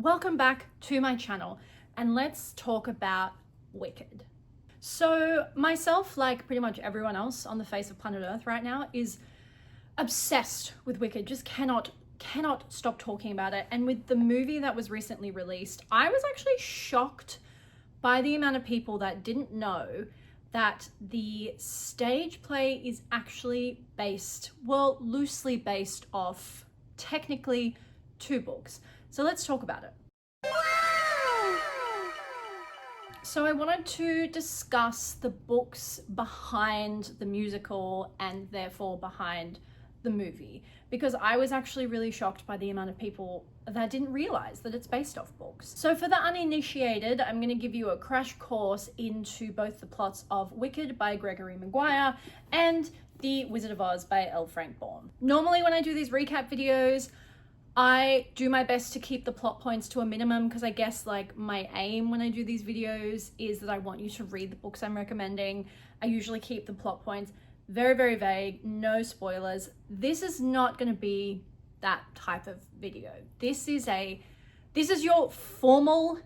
Welcome back to my channel and let's talk about Wicked. So myself, like pretty much everyone else on the face of planet Earth right now, is obsessed with Wicked, just cannot stop talking about it. And with the movie that was recently released, I was actually shocked by the amount of people that didn't know that the stage play is actually based, well, loosely based off technically 2 books. So let's talk about it. So I wanted to discuss the books behind the musical and therefore behind the movie, because I was actually really shocked by the amount of people that didn't realize that it's based off books. So for the uninitiated, I'm going to give you a crash course into both the plots of Wicked by Gregory Maguire and The Wizard of Oz by L. Frank Baum. Normally when I do these recap videos, I do my best to keep the plot points to a minimum, because I guess like my aim when I do these videos is that I want you to read the books I'm recommending. I usually keep the plot points very, very vague, no spoilers. This is not going to be that type of video. This is your formal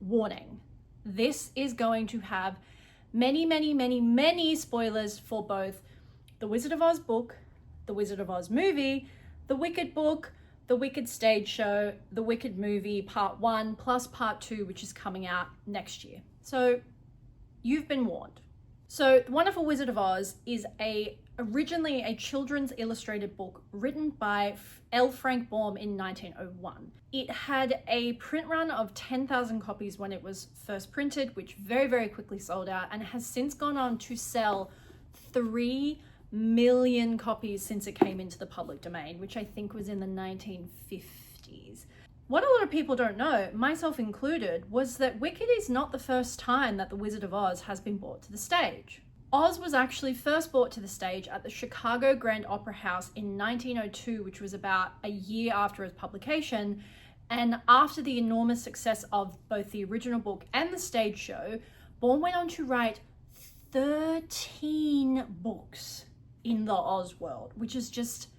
warning. This is going to have many spoilers for both the Wizard of Oz book, the Wizard of Oz movie, the Wicked book, the Wicked stage show, the Wicked movie part 1 plus part 2, which is coming out next year. So you've been warned. So The Wonderful Wizard of Oz is originally a children's illustrated book written by L. Frank Baum in 1901. It had a print run of 10,000 copies when it was first printed, which very quickly sold out, and has since gone on to sell 3 million copies since it came into the public domain, which I think was in the 1950s. What a lot of people don't know, myself included, was that Wicked is not the first time that The Wizard of Oz has been brought to the stage. Oz was actually first brought to the stage at the Chicago Grand Opera House in 1902, which was about a year after its publication. And after the enormous success of both the original book and the stage show, Baum went on to write 13 books in the Oz world, which is just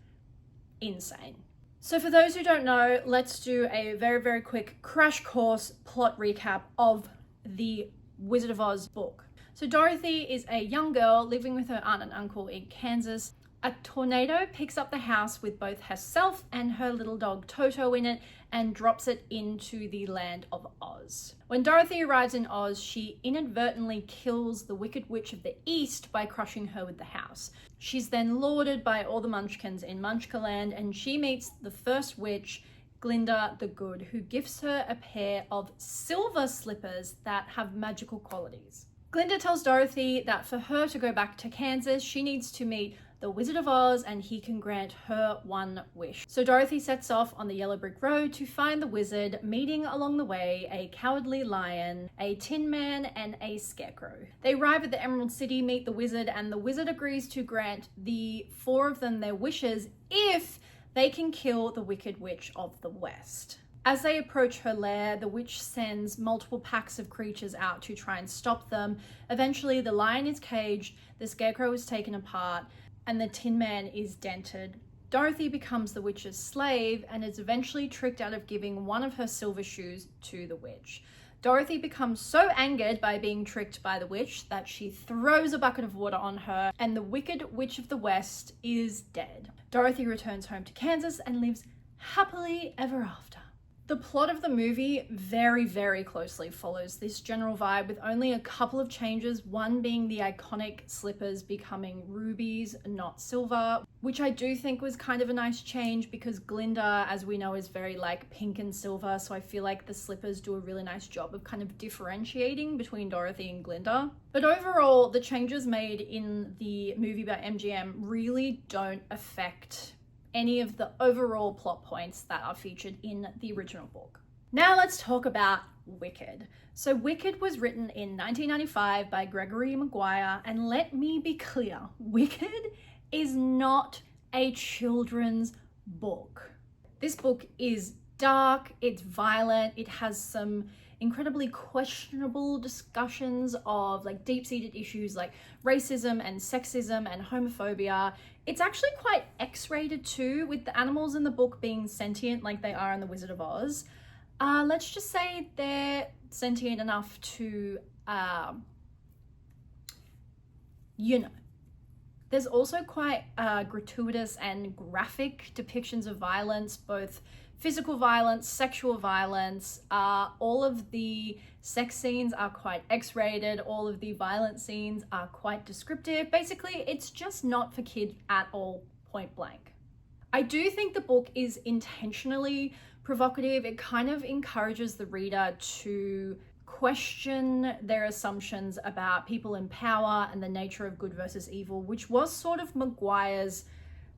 insane. So for those who don't know, let's do a very quick crash course plot recap of the Wizard of Oz book. So Dorothy is a young girl living with her aunt and uncle in Kansas. A tornado picks up the house with both herself and her little dog Toto in it and drops it into the land of Oz. When Dorothy arrives in Oz, she inadvertently kills the Wicked Witch of the East by crushing her with the house. She's then lauded by all the Munchkins in Munchkaland, and she meets the first witch, Glinda the Good, who gives her a pair of silver slippers that have magical qualities. Glinda tells Dorothy that for her to go back to Kansas, she needs to meet the Wizard of Oz and he can grant her one wish. So Dorothy sets off on the yellow brick road to find the wizard, meeting along the way a cowardly lion, a tin man, and a scarecrow. They arrive at the Emerald City, meet the wizard, and the wizard agrees to grant the 4 of them their wishes if they can kill the Wicked Witch of the West. As they approach her lair, the witch sends multiple packs of creatures out to try and stop them. Eventually, the lion is caged, the scarecrow is taken apart, and the Tin Man is dented. Dorothy becomes the witch's slave and is eventually tricked out of giving one of her silver shoes to the witch. Dorothy becomes so angered by being tricked by the witch that she throws a bucket of water on her, and the Wicked Witch of the West is dead. Dorothy returns home to Kansas and lives happily ever after. The plot of the movie very closely follows this general vibe, with only a couple of changes, one being the iconic slippers becoming rubies, not silver, which I do think was kind of a nice change because Glinda, as we know, is very like pink and silver, so I feel like the slippers do a really nice job of kind of differentiating between Dorothy and Glinda. But overall, the changes made in the movie by MGM really don't affect any of the overall plot points that are featured in the original book. Now let's talk about Wicked. So Wicked was written in 1995 by Gregory Maguire, and let me be clear, Wicked is not a children's book. This book is dark, it's violent, it has some incredibly questionable discussions of like deep-seated issues like racism and sexism and homophobia. It's actually quite X-rated too, with the animals in the book being sentient like they are in The Wizard of Oz. Let's just say they're sentient enough to, you know. There's also quite gratuitous and graphic depictions of violence, both physical violence, sexual violence. All of the sex scenes are quite X-rated. All of the violent scenes are quite descriptive. Basically, it's just not for kids at all, point blank. I do think the book is intentionally provocative. It kind of encourages the reader to question their assumptions about people in power and the nature of good versus evil, which was sort of Maguire's,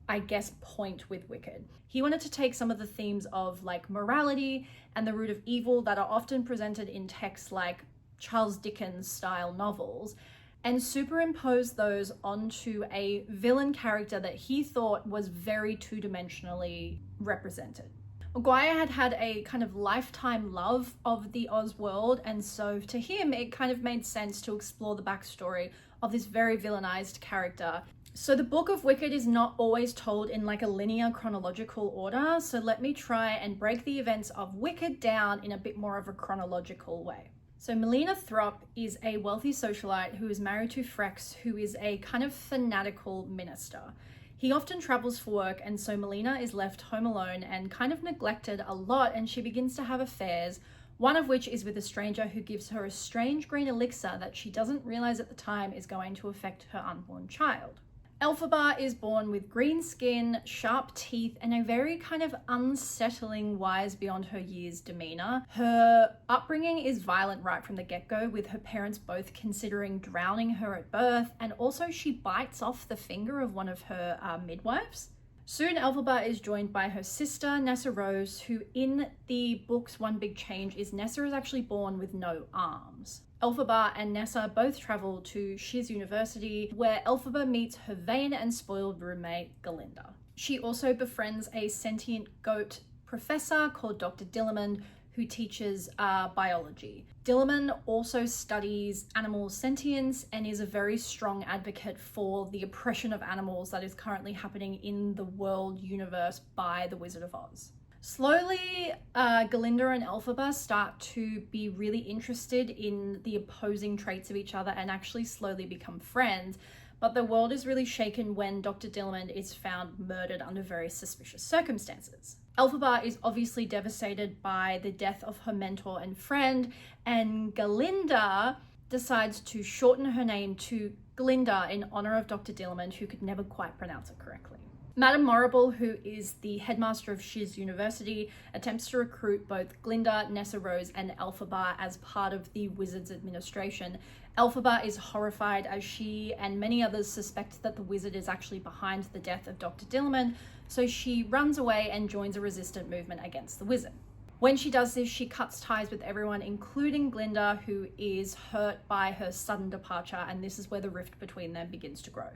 I guess, point with Wicked. He wanted to take some of the themes of like morality and the root of evil that are often presented in texts like Charles Dickens style novels and superimpose those onto a villain character that he thought was very two-dimensionally represented. Maguire had a kind of lifetime love of the Oz world, and so to him it kind of made sense to explore the backstory of this very villainized character. So the Book of Wicked is not always told in like a linear chronological order, so let me try and break the events of Wicked down in a bit more of a chronological way. So Melina Throp is a wealthy socialite who is married to Frex, who is a kind of fanatical minister. He often travels for work, and so Melina is left home alone and kind of neglected a lot, and she begins to have affairs, one of which is with a stranger who gives her a strange green elixir that she doesn't realize at the time is going to affect her unborn child. Elphaba is born with green skin, sharp teeth, and a very kind of unsettling, wise beyond her years demeanor. Her upbringing is violent right from the get-go, with her parents both considering drowning her at birth, and also she bites off the finger of one of her midwives. Soon Elphaba is joined by her sister, Nessa Rose, who in the book's One Big Change is Nessa is actually born with no arms. Elphaba and Nessa both travel to Shiz University, where Elphaba meets her vain and spoiled roommate, Galinda. She also befriends a sentient goat professor called Dr. Dillamond, who teaches biology. Dillamond also studies animal sentience and is a very strong advocate for the oppression of animals that is currently happening in the world universe by the Wizard of Oz. Slowly, Galinda and Elphaba start to be really interested in the opposing traits of each other and actually slowly become friends, but the world is really shaken when Dr. Dillamond is found murdered under very suspicious circumstances. Elphaba is obviously devastated by the death of her mentor and friend, and Galinda decides to shorten her name to Glinda in honor of Dr. Dillamond, who could never quite pronounce it correctly. Madame Morrible, who is the headmaster of Shiz University, attempts to recruit both Glinda, Nessa Rose, and Elphaba as part of the Wizard's administration. Elphaba is horrified as she and many others suspect that the Wizard is actually behind the death of Dr. Dillamond, so she runs away and joins a resistant movement against the Wizard. When she does this, she cuts ties with everyone, including Glinda, who is hurt by her sudden departure, and this is where the rift between them begins to grow.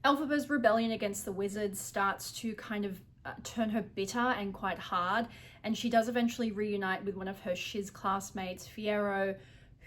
Elphaba's rebellion against the Wizard starts to kind of turn her bitter and quite hard, and she does eventually reunite with one of her Shiz classmates, Fiyero,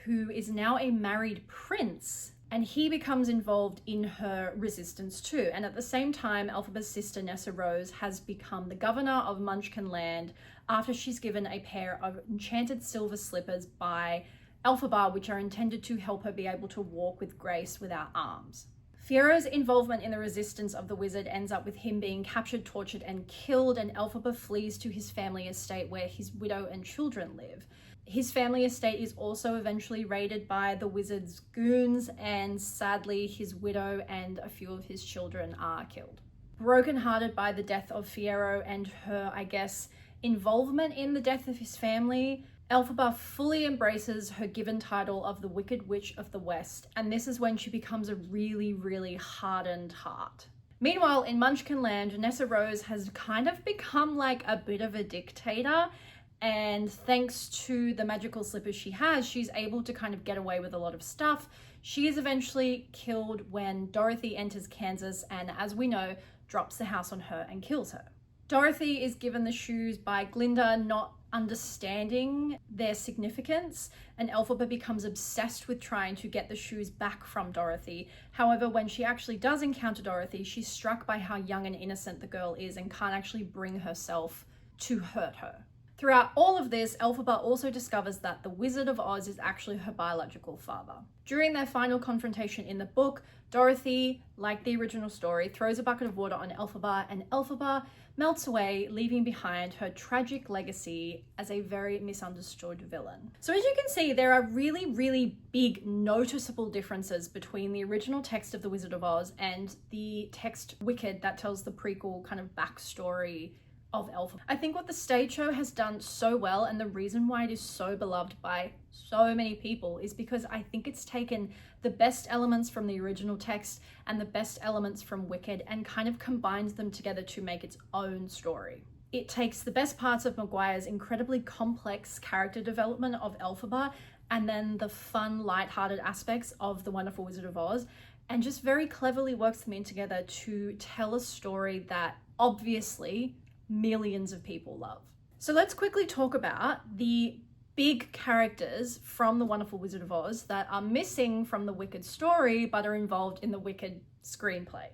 who is now a married prince, and he becomes involved in her resistance too. And at the same time, Elphaba's sister Nessa Rose has become the governor of Munchkin Land after she's given a pair of enchanted silver slippers by Elphaba, which are intended to help her be able to walk with grace without arms. Fiyero's involvement in the resistance of the Wizard ends up with him being captured, tortured, and killed, and Elphaba flees to his family estate where his widow and children live. His family estate is also eventually raided by the Wizard's goons, and sadly his widow and a few of his children are killed. Brokenhearted by the death of Fiyero and her, I guess, involvement in the death of his family, Elphaba fully embraces her given title of the Wicked Witch of the West, and this is when she becomes a really, really hardened heart. Meanwhile, in Munchkin Land, Nessa Rose has kind of become like a bit of a dictator, and thanks to the magical slippers she has, she's able to kind of get away with a lot of stuff. She is eventually killed when Dorothy enters Kansas and, as we know, drops the house on her and kills her. Dorothy is given the shoes by Glinda, not understanding their significance, and Elphaba becomes obsessed with trying to get the shoes back from Dorothy. However, when she actually does encounter Dorothy, she's struck by how young and innocent the girl is and can't actually bring herself to hurt her. Throughout all of this, Elphaba also discovers that the Wizard of Oz is actually her biological father. During their final confrontation in the book, Dorothy, like the original story, throws a bucket of water on Elphaba, and Elphaba melts away, leaving behind her tragic legacy as a very misunderstood villain. So as you can see, there are really, really big noticeable differences between the original text of The Wizard of Oz and the text Wicked that tells the prequel kind of backstory of Elphaba. I think what the stage show has done so well, and the reason why it is so beloved by so many people, is because I think it's taken the best elements from the original text and the best elements from Wicked and kind of combines them together to make its own story. It takes the best parts of Maguire's incredibly complex character development of Elphaba and then the fun, light-hearted aspects of The Wonderful Wizard of Oz, and just very cleverly works them in together to tell a story that obviously millions of people love. So let's quickly talk about the big characters from The Wonderful Wizard of Oz that are missing from the Wicked story but are involved in the Wicked screenplay.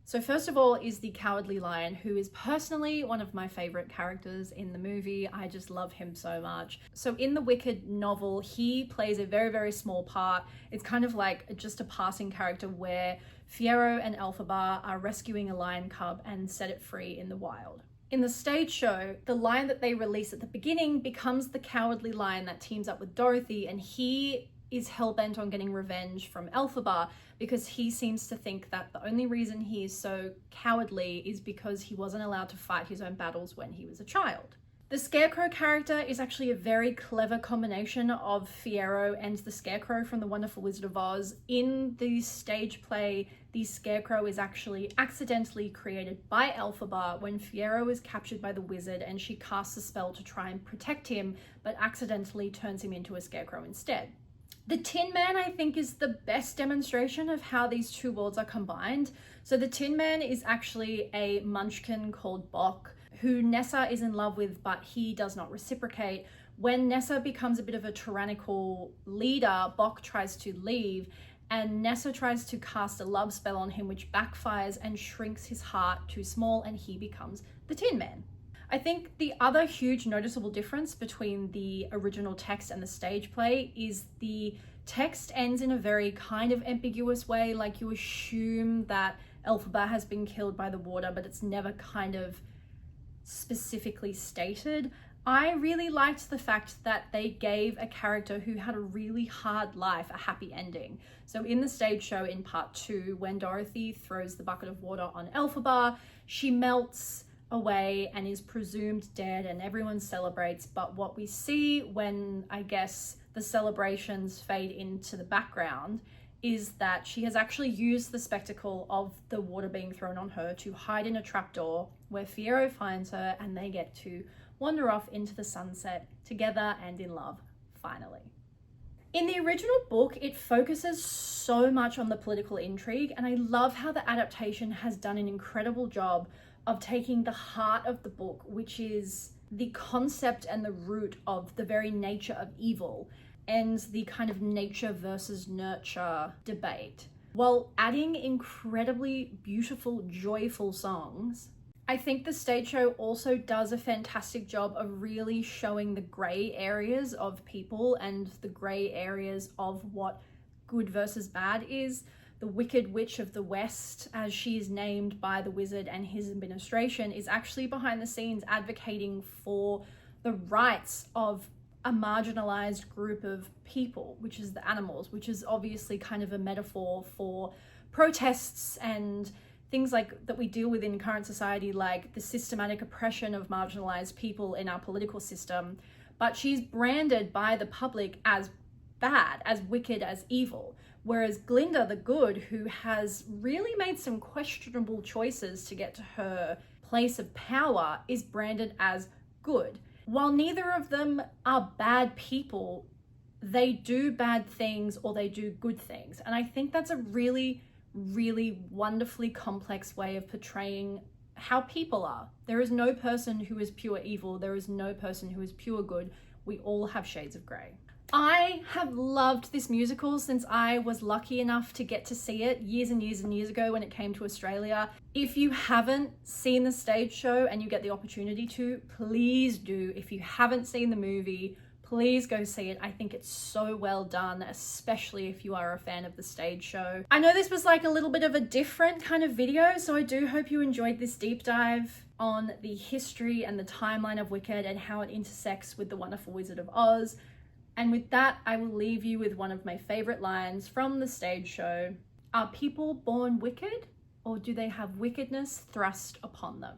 So first of all is the Cowardly Lion, who is personally one of my favorite characters in the movie. I just love him so much. So in the Wicked novel, he plays a very, very small part. It's kind of like just a passing character where Fiyero and Elphaba are rescuing a lion cub and set it free in the wild. In the stage show, the lion that they release at the beginning becomes the Cowardly Lion that teams up with Dorothy, and he is hell-bent on getting revenge from Elphaba because he seems to think that the only reason he is so cowardly is because he wasn't allowed to fight his own battles when he was a child. The Scarecrow character is actually a very clever combination of Fiyero and the Scarecrow from The Wonderful Wizard of Oz. In the stage play, the Scarecrow is actually accidentally created by Elphaba when Fiyero is captured by the wizard and she casts a spell to try and protect him, but accidentally turns him into a scarecrow instead. The Tin Man, I think, is the best demonstration of how these two worlds are combined. So the Tin Man is actually a munchkin called Bock, who Nessa is in love with, but he does not reciprocate. When Nessa becomes a bit of a tyrannical leader, Bock tries to leave, and Nessa tries to cast a love spell on him, which backfires and shrinks his heart too small, and he becomes the Tin Man. I think the other huge noticeable difference between the original text and the stage play is the text ends in a very kind of ambiguous way, like you assume that Elphaba has been killed by the water, but it's never kind of specifically stated. I really liked the fact that they gave a character who had a really hard life a happy ending. So in the stage show in part 2, when Dorothy throws the bucket of water on Elphaba, she melts away and is presumed dead and everyone celebrates. But what we see when, I guess, the celebrations fade into the background is that she has actually used the spectacle of the water being thrown on her to hide in a trapdoor where Fiyero finds her and they get to wander off into the sunset together and in love, finally. In the original book, it focuses so much on the political intrigue, and I love how the adaptation has done an incredible job of taking the heart of the book, which is the concept and the root of the very nature of evil, and the kind of nature versus nurture debate, while adding incredibly beautiful, joyful songs. I think the stage show also does a fantastic job of really showing the grey areas of people and the grey areas of what good versus bad is. The Wicked Witch of the West, as she is named by the wizard and his administration, is actually behind the scenes advocating for the rights of a marginalized group of people, which is the animals, which is obviously kind of a metaphor for protests and things like that we deal with in current society, like the systematic oppression of marginalized people in our political system. But she's branded by the public as bad, as wicked, as evil. Whereas Glinda the Good, who has really made some questionable choices to get to her place of power, is branded as good. While neither of them are bad people, they do bad things or they do good things. And I think that's a really, really wonderfully complex way of portraying how people are. There is no person who is pure evil. There is no person who is pure good. We all have shades of grey. I have loved this musical since I was lucky enough to get to see it years and years and years ago when it came to Australia. If you haven't seen the stage show and you get the opportunity to, please do. If you haven't seen the movie, please go see it. I think it's so well done, especially if you are a fan of the stage show. I know this was like a little bit of a different kind of video, so I do hope you enjoyed this deep dive on the history and the timeline of Wicked and how it intersects with The Wonderful Wizard of Oz. And with that, I will leave you with one of my favorite lines from the stage show. Are people born wicked, or do they have wickedness thrust upon them?